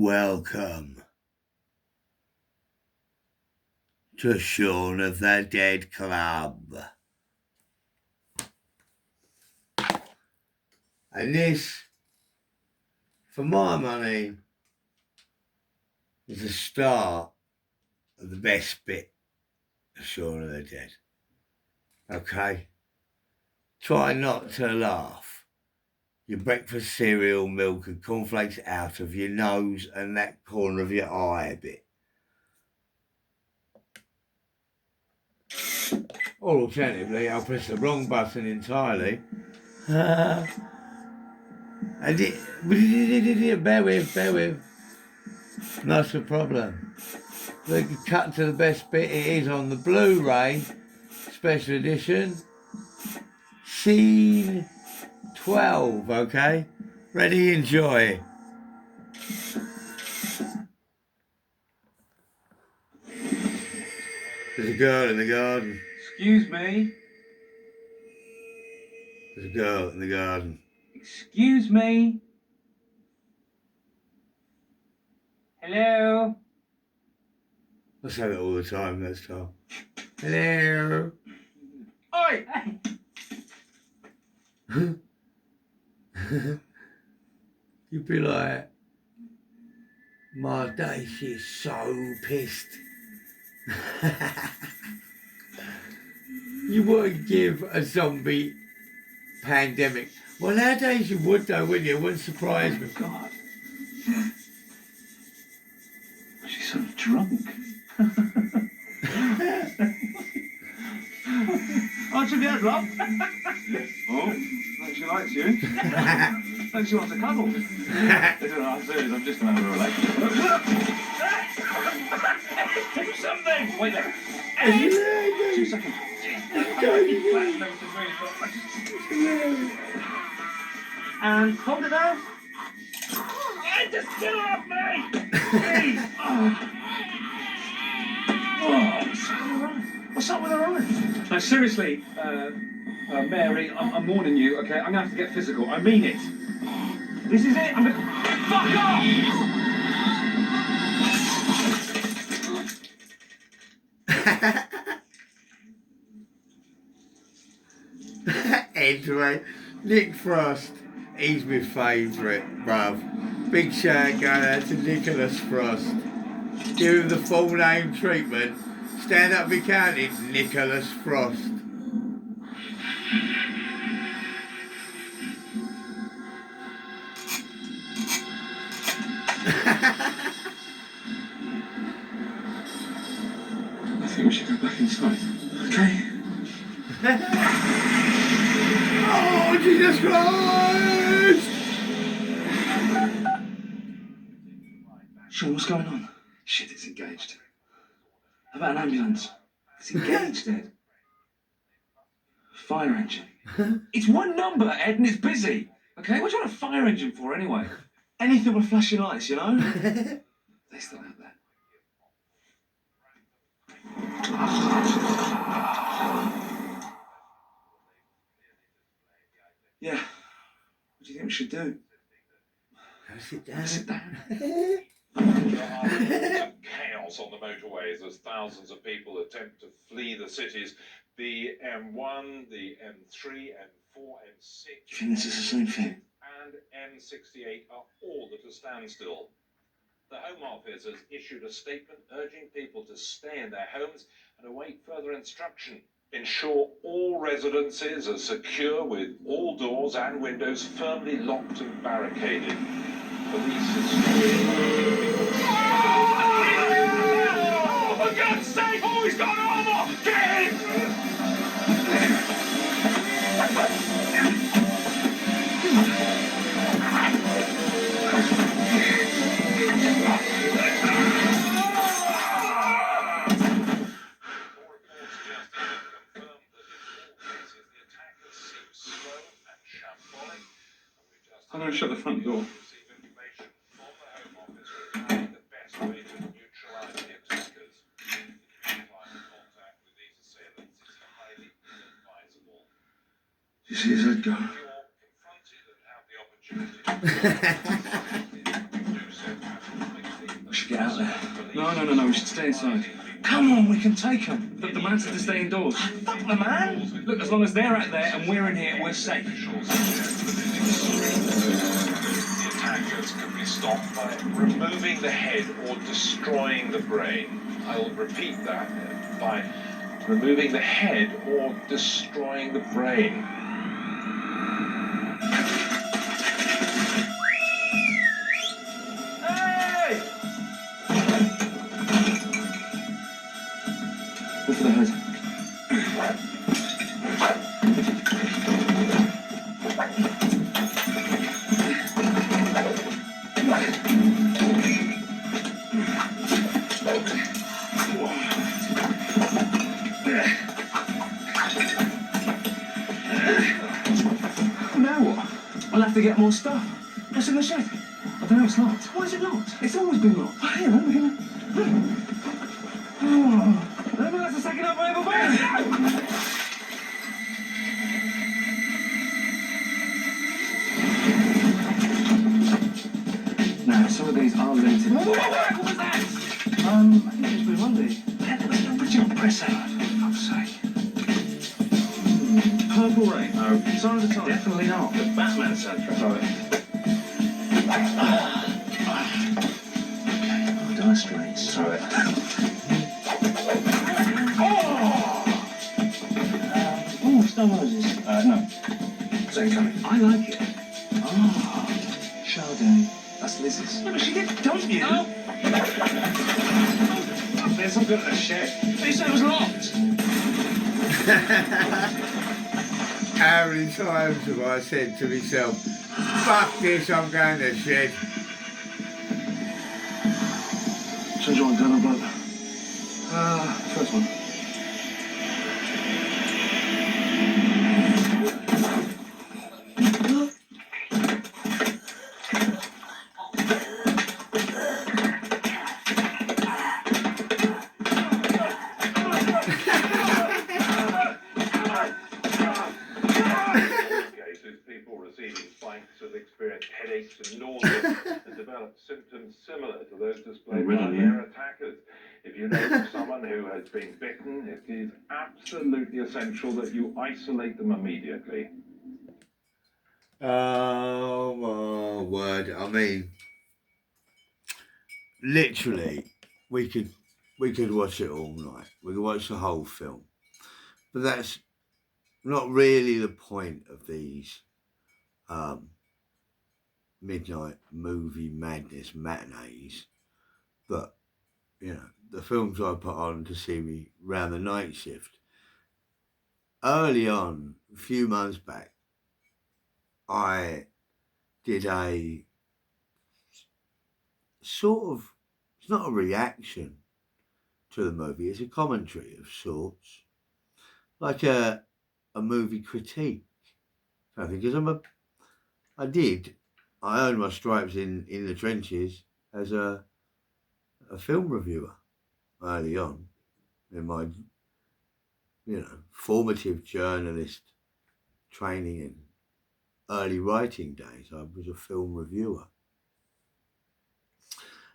Welcome to Shaun of the Dead Club. And this, for my money, is the start of the best bit of Shaun of the Dead. Okay? Try not to laugh your breakfast cereal, milk and cornflakes out of your nose and that corner of your eye a bit. Or alternatively, I'll press the wrong button entirely. And bear with. Not a problem. We can cut to the best bit. It is on the Blu-ray special edition. Scene 12, okay? Ready, enjoy. There's a girl in the garden. Excuse me? There's a girl in the garden. Excuse me? Hello? I say that all the time, that's Tom. Hello. Oi! You'd be like, my day, she's so pissed. You wouldn't give a zombie pandemic. Well, nowadays you would though, wouldn't you? It wouldn't surprise me. God. She's so drunk. Aren't you the love? Oh, like she likes you. Like she wants a cuddle. Listen, I'm serious, I'm just having a relationship. Do something! Wait there. 2 seconds. And hold it there. Just get her off me! Please! What's up with her eyes? No, seriously, Mary, I'm warning you, okay? I'm gonna have to get physical. I mean it. This is it. I'm gonna... Fuck off! Anyway, Nick Frost, he's my favourite, bruv. Big shout going out to Nicholas Frost. Give him the full name treatment. Stand up be counted, Nicholas Frost. I think we should go back inside. Okay? Oh, Jesus Christ! Shaun, what's going on? Shit, it's engaged. How about an ambulance? It's engaged, Ed. Fire engine. It's one number, Ed, and it's busy. Okay, what do you want a fire engine for anyway? Anything with flashing lights, you know? They still have that. Yeah. What do you think we should do? Sit down. Sit down. Chaos on the motorways as thousands of people attempt to flee the cities. The M1, the M3, M4, M6, Do you think this is the same thing? and M68 are all at a standstill. The Home Office has issued a statement urging people to stay in their homes and await further instruction. Ensure all residences are secure with all doors and windows firmly locked and barricaded. Police Oh, for God's sake! Oh, he's got armor! Get him! I'm going to shut the front door. You see his head go? get out there. No, we should stay inside. Come on, we can take them. Look, the man said to stay indoors. Fuck the man! Look, as long as they're out there and we're in here, we're safe. The attackers can be stopped by removing the head or destroying the brain. I'll repeat that, by removing the head or destroying the brain. Hey! Go for the head. Now what? I'll have to get more stuff. What's in the shed? I don't know, it's locked. Why is it locked? It's always been locked. Oh, hang on, we're gonna... Oh, maybe that's the second up I ever been. Now, some of these are limited. What was that? I think it was Blue Monday. That was the original press out, for fuck's sake. Purple Rain. No. Sign of the Times. Definitely not. The Batman soundtrack. Sorry. Oh, Dire Straits. Sorry. Oh, Star Roses. No. Same coming. I like it. Oh, Chardonnay. That's Liz's. No, but she did, don't you? No. Oh, there's some good at the shed. You said it was locked. How many times have I said to myself, fuck this, I'm going to shed? Change your gun or blood? First one. Headaches and nausea and develop symptoms similar to those displayed by their attackers. If you know of someone who has been bitten, it is absolutely essential that you isolate them immediately. Oh my word! I mean, literally, we could watch it all night. We could watch the whole film, but that's not really the point of these midnight movie madness matinees. But you know, the films I put on to see me round the night shift. Early on, a few months back, I did a sort of, it's not a reaction to the movie, it's a commentary of sorts, like a movie critique. I think because I earned my stripes in the trenches as a film reviewer early on in my, formative journalist training and early writing days. I was a film reviewer.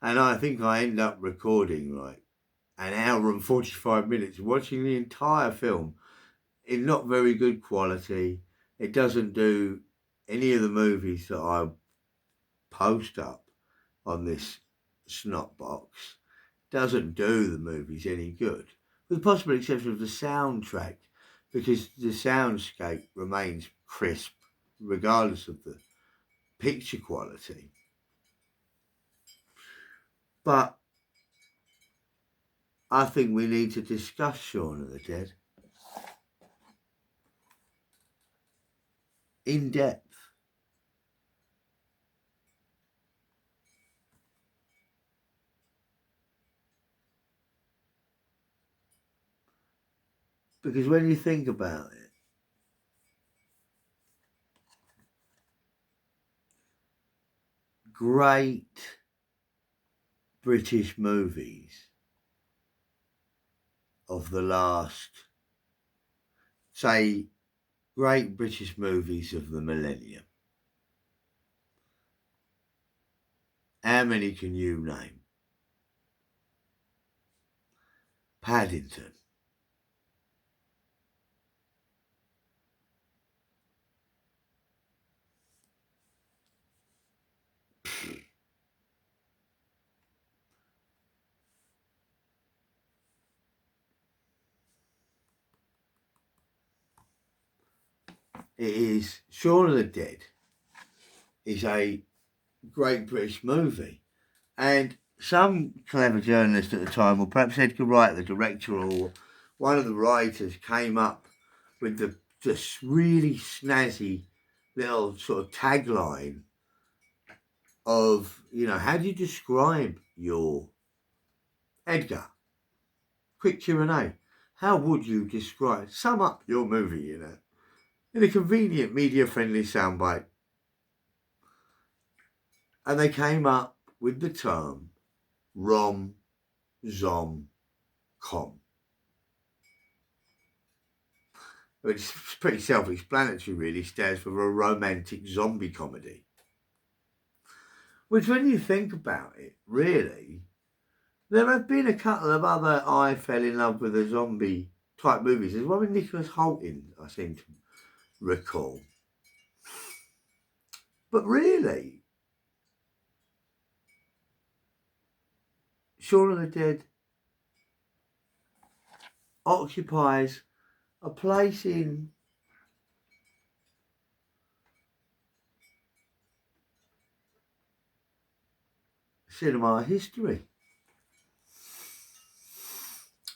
And I think I ended up recording like an hour and 45 minutes watching the entire film in not very good quality. It doesn't do any of the movies that I post up on this snot box. Doesn't do the movies any good, with the possible exception of the soundtrack, because the soundscape remains crisp regardless of the picture quality. But I think we need to discuss Shaun of the Dead in depth. Because when you think about it, great British movies of the last, say, great British movies of the millennium. How many can you name? Paddington. It is Shaun of the Dead is a great British movie, and some clever journalist at the time, or perhaps Edgar Wright, the director, or one of the writers, came up with the just really snazzy little sort of tagline of, how do you describe your Edgar? Quick Q&A. How would you sum up your movie, in a convenient, media-friendly soundbite? And they came up with the term rom-zom-com. It's pretty self-explanatory, really. It stands for a romantic zombie comedy. Which, when you think about it, really, there have been a couple of other I fell in love with a zombie type movies. There's one with Nicholas Hoult in, I seem to recall. But really, Shaun of the Dead occupies a place in cinema history.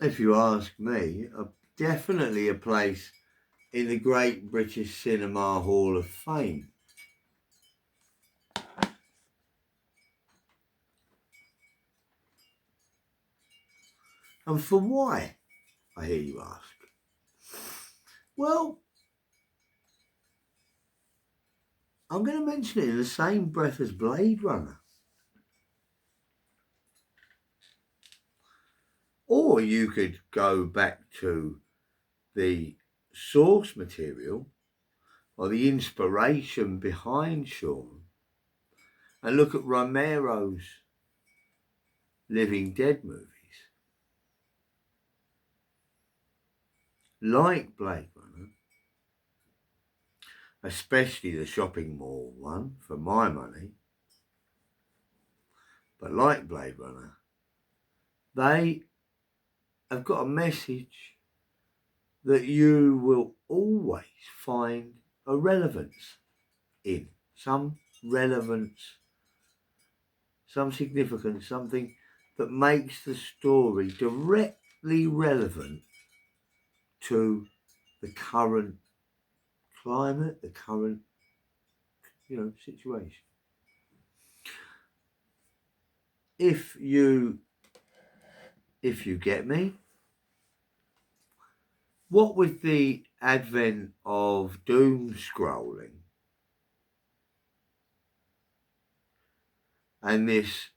If you ask me, definitely a place in the Great British Cinema Hall of Fame. And for why, I hear you ask? Well, I'm going to mention it in the same breath as Blade Runner. Or you could go back to the source material or the inspiration behind Shaun and look at Romero's Living Dead movies. Like Blade Runner, especially the shopping mall one, for my money, but like Blade Runner, they have got a message that you will always find a relevance in. Some relevance, some significance, something that makes the story directly relevant to the current climate, the current, situation. If you get me, what with the advent of doom scrolling and this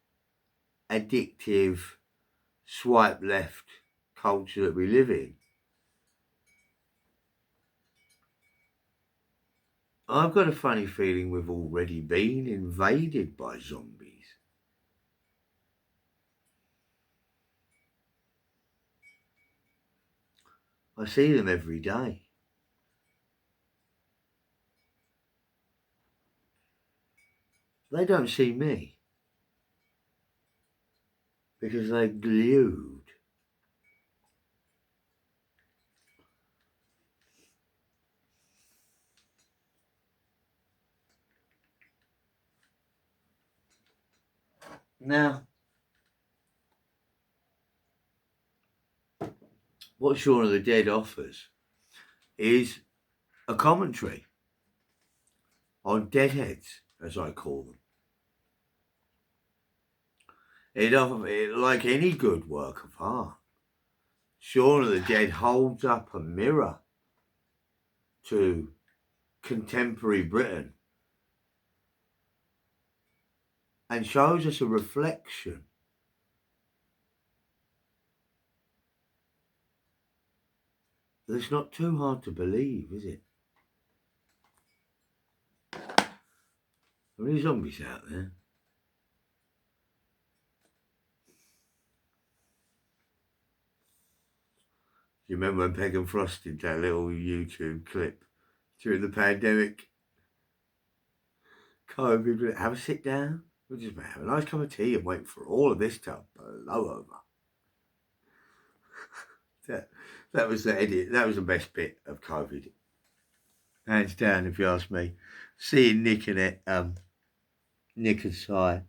addictive swipe left culture that we live in, I've got a funny feeling we've already been invaded by zombies. I see them every day. They don't see me because they're glued. Now, what Shaun of the Dead offers is a commentary on deadheads, as I call them. Like any good work of art, Shaun of the Dead holds up a mirror to contemporary Britain and shows us a reflection that's not too hard to believe, is it? There are many zombies out there. You remember when Peg and Frost did that little YouTube clip during the pandemic? COVID, have a sit down. We'll just have a nice cup of tea and wait for all of this to blow over. that was the edit. That was the best bit of COVID. Hands down, if you ask me. Seeing Nick and Nick and Si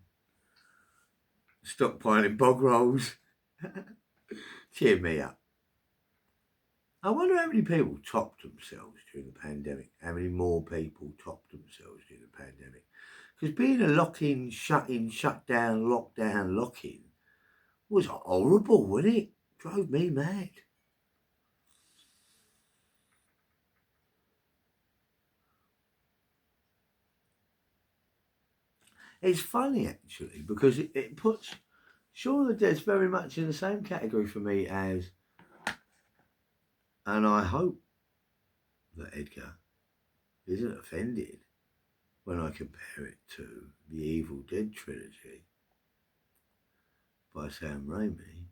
stockpiling bog rolls cheered me up. I wonder how many people topped themselves during the pandemic. How many more people topped themselves during the pandemic? Because being a lock-in, shut-in, shut-down, lockdown, lock-in was horrible, wasn't it? Drove me mad. It's funny, actually, because it puts Shaun of the Dead's very much in the same category for me as, and I hope that Edgar isn't offended when I compare it to the Evil Dead trilogy by Sam Raimi.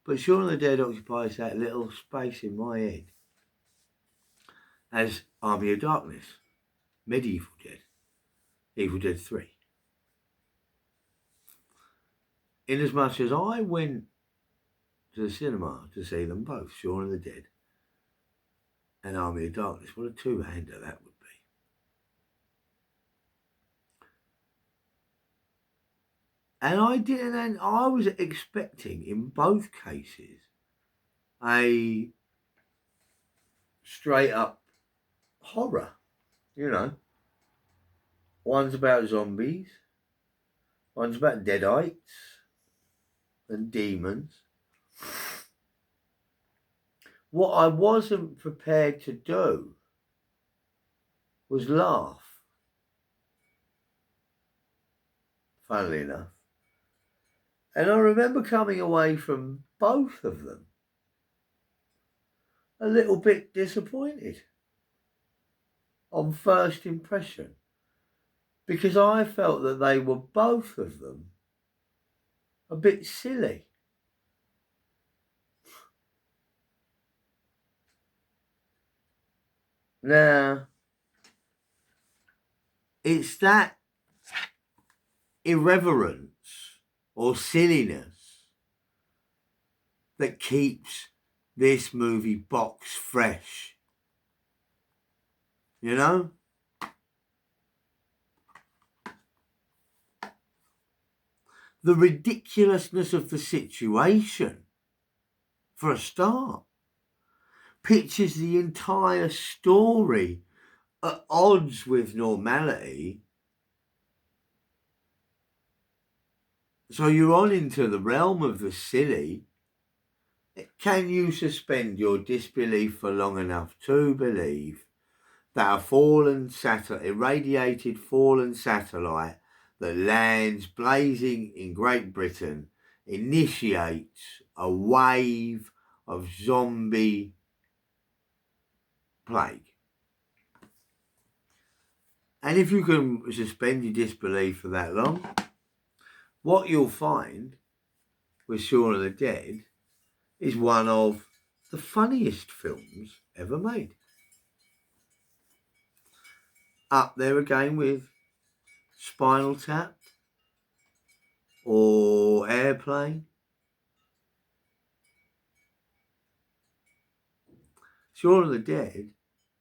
But Shaun of the Dead occupies that little space in my head as Army of Darkness, Medieval Dead, Evil Dead 3. Inasmuch as I went to the cinema to see them both, Shaun of the Dead and Army of Darkness, what a two-hander that would be. And I was expecting in both cases a straight up horror, you know. One's about zombies, one's about deadites and demons. What I wasn't prepared to do was laugh, funnily enough. And I remember coming away from both of them a little bit disappointed on first impression, because I felt that they were both of them a bit silly. Now, it's that irreverence or silliness that keeps this movie box fresh. You know? The ridiculousness of the situation, for a start, pitches the entire story at odds with normality. So you're on into the realm of the silly. Can you suspend your disbelief for long enough to believe that a irradiated fallen satellite that lands blazing in Great Britain initiates a wave of zombie plague? And if you can suspend your disbelief for that long, what you'll find with Shaun of the Dead is one of the funniest films ever made. Up there again with Spinal Tap or Airplane. Shaun of the Dead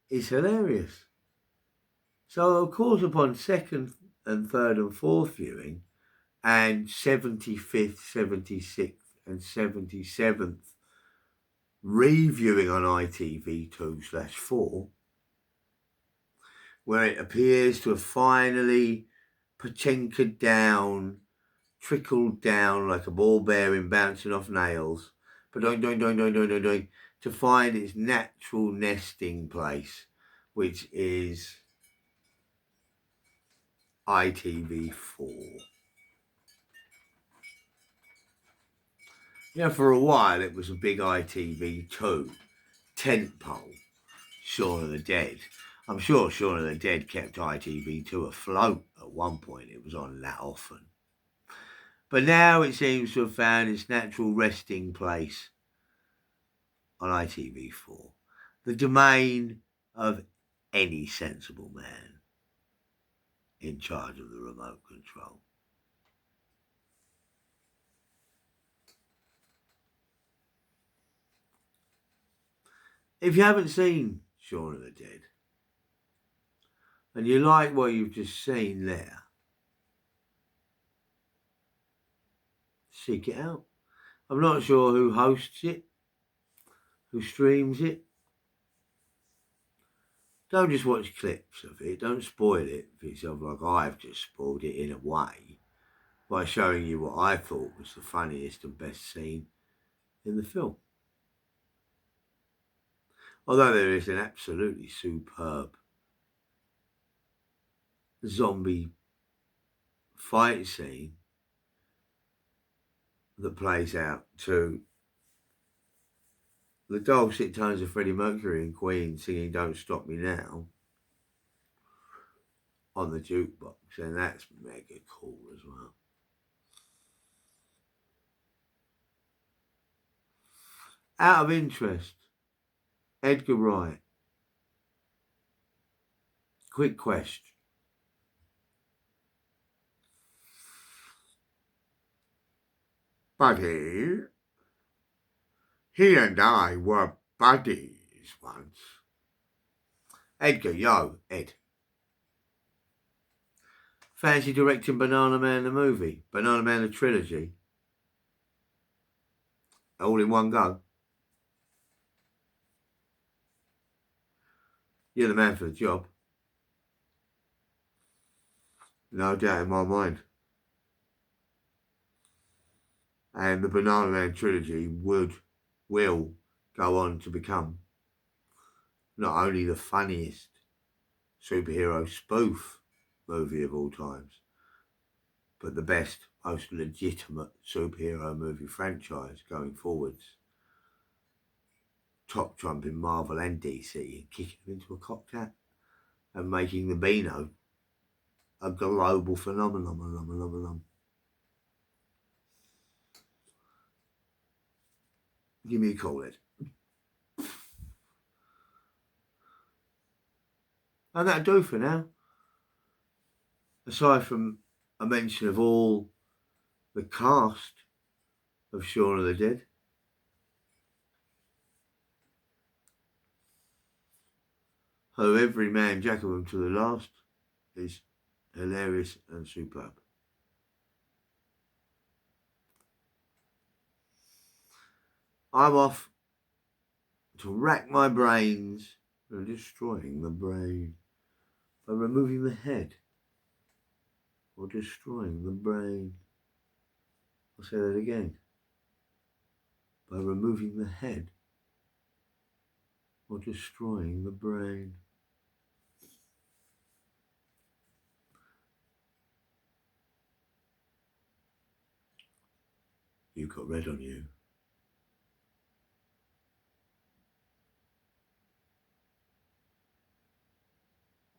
is hilarious. So, of course, upon second and third and fourth viewing, and 75th, 76th and 77th reviewing on ITV2/4, where it appears to have finally Pachenka down, trickled down like a ball bearing bouncing off nails, to find its natural nesting place, which is ITV4. You know, for a while it was a big ITV2 tentpole, Shaun of the Dead. I'm sure Shaun of the Dead kept ITV2 afloat at one point. It was on that often. But now it seems to have found its natural resting place on ITV4, the domain of any sensible man in charge of the remote control. If you haven't seen Shaun of the Dead, and you like what you've just seen there, seek it out. I'm not sure who hosts it, who streams it. Don't just watch clips of it. Don't spoil it for yourself like I've just spoiled it in a way by showing you what I thought was the funniest and best scene in the film. Although there is an absolutely superb zombie fight scene that plays out to the dulcet tones of Freddie Mercury and Queen singing Don't Stop Me Now on the jukebox, and that's mega cool as well. Out of interest, Edgar Wright, quick question. Buddy, he and I were buddies once. Edgar, yo, Ed. Fancy directing Banana Man the movie? Banana Man the trilogy? All in one go? You're the man for the job. No doubt in my mind. And the Banana Man trilogy will go on to become not only the funniest superhero spoof movie of all times, but the best, most legitimate superhero movie franchise going forwards. Top trumping Marvel and DC and kicking them into a cocked hat and making the Beano a global phenomenon. Give me a call, Ed. And that'll do for now. Aside from a mention of all the cast of Shaun of the Dead, who every man, jack of them to the last, is hilarious and superb. I'm off to rack my brains and destroying the brain by removing the head or destroying the brain. I'll say that again. By removing the head or destroying the brain. You've got red on you.